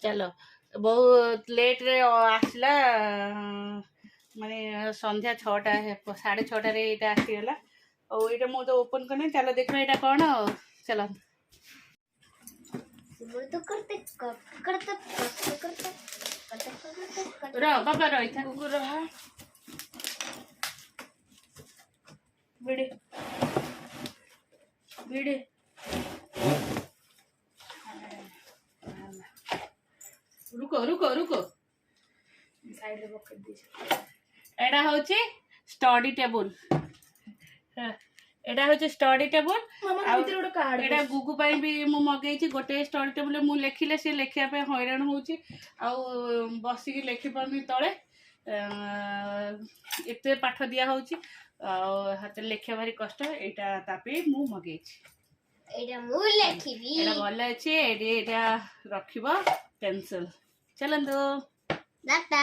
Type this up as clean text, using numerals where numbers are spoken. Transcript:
चलो बहुत लेट रे आसला माने संध्या 6टा 6:30 रे एटा आसीगला और एटा मो तो ओपन करने चलो देखो एटा कौन चलो रह बाबा रही था रहा भिड़े भिड़े रुको रुको रुको साइड रे पकड़ दीजिए एटा होची स्टडी टेबल एटा होची स्टडी टेबल मामा भीतर गोटे कार्ड एटा गुगु पाई भी मु मगेची गोटे स्टडी टेबल मु लेखिले से लेखिया पे हैरान होची आ बसी की लेखि परनी तळे एते पाठ दिया होची हाथ लेखिया भारी कष्ट एटा तापे मु मगेची एटा मु लेखिबी एटा भले अछि एटा रखिबो पेंसिल चलंदो दादा।